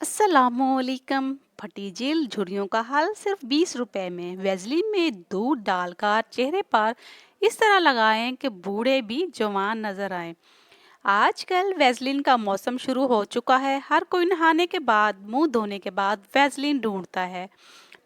अस्सलामुअलैकुम। फटी जेल झुर्रियों का हल सिर्फ 20 रुपए में। वैसलीन में दूध डालकर चेहरे पर इस तरह लगाएं कि बूढ़े भी जवान नजर आए। आजकल वैसलीन का मौसम शुरू हो चुका है। हर कोई नहाने के बाद, मुंह धोने के बाद वैसलीन ढूंढता है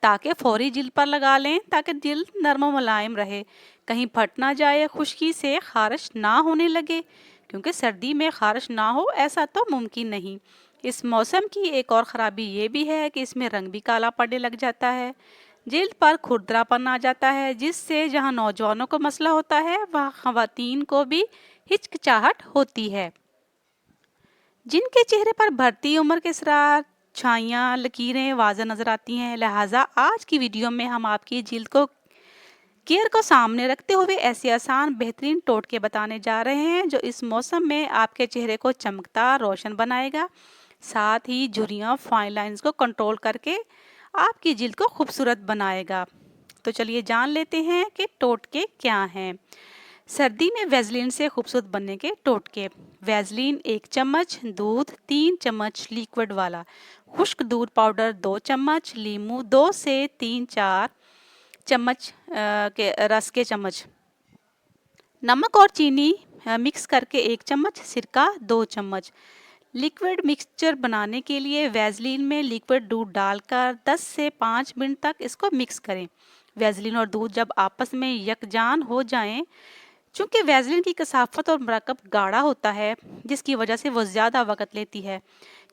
ताकि फौरी जिल पर लगा लें, ताकि जिल नरम और मुलायम रहे, कहीं फट ना जाए, खुश्की से खारिश ना होने लगे। क्योंकि सर्दी में खारिश ना हो ऐसा तो मुमकिन नहीं। इस मौसम की एक और ख़राबी ये भी है कि इसमें रंग भी काला पड़ने लग जाता है, जिल्द पर खुरदरापन आ जाता है, जिससे जहां नौजवानों को मसला होता है वहाँ खवातीन को भी हिचकिचाहट होती है। जिनके चेहरे पर बढ़ती उम्र के असरार, छाइयाँ, लकीरें वाज़ नज़र आती हैं। लिहाजा आज की वीडियो में हम आपकी जिल्द को केयर को सामने रखते हुए ऐसे आसान बेहतरीन टोटके बताने जा रहे हैं जो इस मौसम में आपके चेहरे को चमकता रोशन बनाएगा, साथ ही झुर्रियाँ फाइन लाइंस को कंट्रोल करके आपकी जिल्द को खूबसूरत बनाएगा। तो चलिए जान लेते हैं कि टोटके क्या हैं। सर्दी में वैसलीन से खूबसूरत बनने के टोटके। वैसलीन 1 चम्मच, दूध 3 चम्मच लिक्विड वाला, खुश्क दूध पाउडर 2 चम्मच, लीमू 2 से 3-4 चम्मच के रस के चम्मच, नमक और चीनी मिक्स करके 1 चम्मच, सिरका 2 चम्मच। लिक्विड मिक्सचर बनाने के लिए वैसलीन में लिक्विड दूध डालकर 10 से 5 मिनट तक इसको मिक्स करें। वैसलीन और दूध जब आपस में यकजान हो जाएं, चूंकि वैसलीन की कसाफत और मरकब गाढ़ा होता है, जिसकी वजह से वो ज़्यादा वक्त लेती है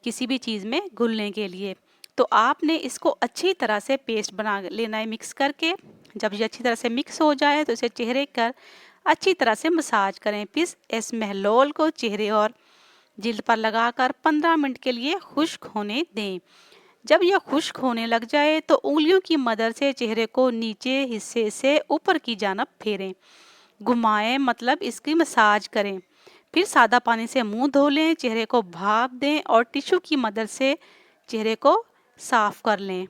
किसी भी चीज़ में घुलने के लिए, तो आपने इसको अच्छी तरह से पेस्ट बना लेना है मिक्स करके। जब ये अच्छी तरह से मिक्स हो जाए तो इसे चेहरे कर अच्छी तरह से मसाज करें। फिर इस महलोल को चेहरे और जिल्द पर लगाकर 15 मिनट के लिए खुश्क होने दें। जब यह खुश्क होने लग जाए तो उंगलियों की मदद से चेहरे को नीचे हिस्से से ऊपर की जानब फेरें, घुमाएं, मतलब इसकी मसाज करें। फिर सादा पानी से मुंह धो लें, चेहरे को भाप दें और टिश्यू की मदद से चेहरे को साफ कर लें।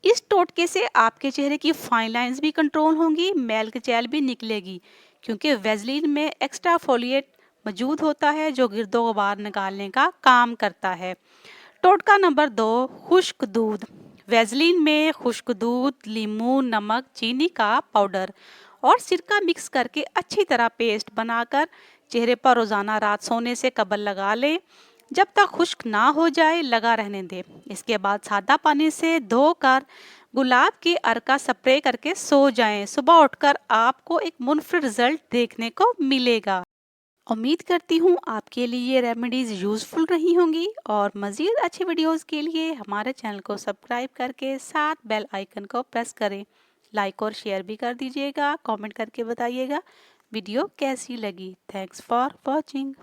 इस टोटके से आपके चेहरे की फाइन लाइंस भी कंट्रोल होंगी, मैल कुचैल भी निकलेगी, क्योंकि वैसलीन में एक्स्ट्रा फोलिएट मौजूद होता है जो गिरदो गुबार निकालने का काम करता है। टोटका नंबर 2, खुश्क दूध। वैसलीन में खुश्क दूध, लीमू, नमक, चीनी का पाउडर और सिरका मिक्स करके अच्छी तरह पेस्ट बनाकर चेहरे पर रोज़ाना रात सोने से कबल लगा लें। जब तक खुश्क ना हो जाए लगा रहने दें। इसके बाद सादा पानी से धोकर गुलाब के अर्क का स्प्रे करके सो जाएं। सुबह उठकर आपको एक मुनफिर रिजल्ट देखने को मिलेगा। उम्मीद करती हूँ आपके लिए ये रेमेडीज़ यूज़फुल रही होंगी, और मज़ीद अच्छी वीडियोस के लिए हमारे चैनल को सब्सक्राइब करके साथ बेल आइकन को प्रेस करें। लाइक और शेयर भी कर दीजिएगा, कमेंट करके बताइएगा वीडियो कैसी लगी। Thanks for watching.